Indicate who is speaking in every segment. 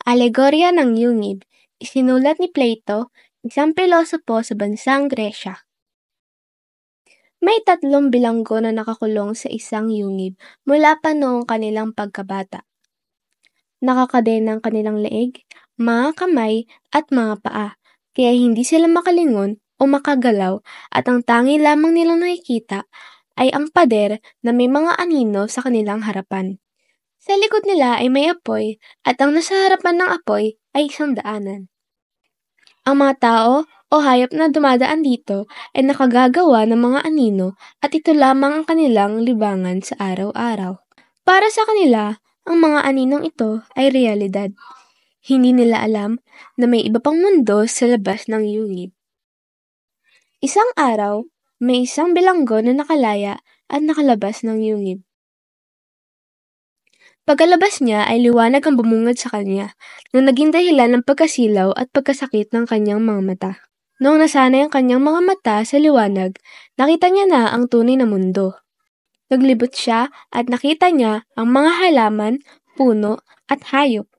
Speaker 1: Alegorya ng Yungib, isinulat ni Plato, isang pilosopo sa bansang Gresya. May 3 bilanggo na nakakulong sa isang yungib mula pa noong kanilang pagkabata. Nakakadena ang kanilang leeg, mga kamay at mga paa, kaya hindi sila makalingon o makagalaw at ang tangi lamang nilang nakikita ay ang pader na may mga anino sa kanilang harapan. Sa likod nila ay may apoy at ang nasa harapan ng apoy ay isang daanan. Ang mga tao o hayop na dumadaan dito ay nakagagawa ng mga anino at ito lamang ang kanilang libangan sa araw-araw. Para sa kanila, ang mga aninong ito ay realidad. Hindi nila alam na may iba pang mundo sa labas ng yungib. Isang araw, may isang bilanggo na nakalaya at nakalabas ng yungib. Pagkalabas niya ay liwanag ang bumungad sa kanya na naging dahilan ng pagkasilaw at pagkasakit ng kanyang mga mata. Noong nasanay ang kanyang mga mata sa liwanag, nakita niya na ang tunay na mundo. Naglibot siya at nakita niya ang mga halaman, puno at hayop.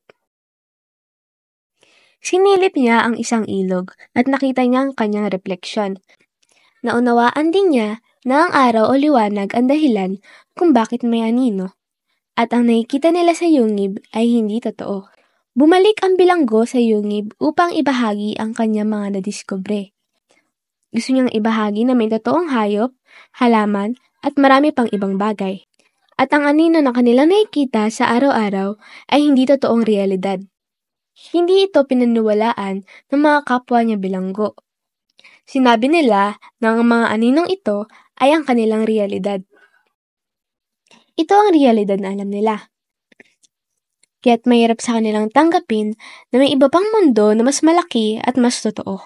Speaker 1: Sinilip niya ang isang ilog at nakita niya ang kanyang refleksyon. Naunawaan din niya na ang araw o liwanag ang dahilan kung bakit may anino. At ang nakikita nila sa yungib ay hindi totoo. Bumalik ang bilanggo sa yungib upang ibahagi ang kanyang mga nadiskubre. Gusto niyang ibahagi na may totoong hayop, halaman, at marami pang ibang bagay. At ang anino na kanilang nakikita sa araw-araw ay hindi totoong realidad. Hindi ito pinaniwalaan ng mga kapwa niya bilanggo. Sinabi nila na ang mga aninong ito ay ang kanilang realidad. Ito ang realidad na alam nila. Kaya't mahirap sa kanilang tanggapin na may iba pang mundo na mas malaki at mas totoo.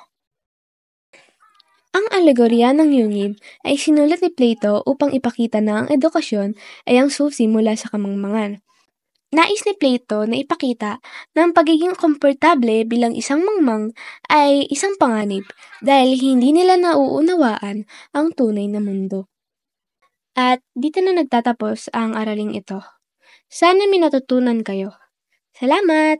Speaker 1: Ang alegorya ng yungib ay sinulat ni Plato upang ipakita na ang edukasyon ay ang susi mula sa kamangmangan. Nais ni Plato na ipakita na ang pagiging komportable bilang isang mangmang ay isang panganib dahil hindi nila nauunawaan ang tunay na mundo. At dito na nagtatapos ang araling ito. Sana may natutunan kayo. Salamat!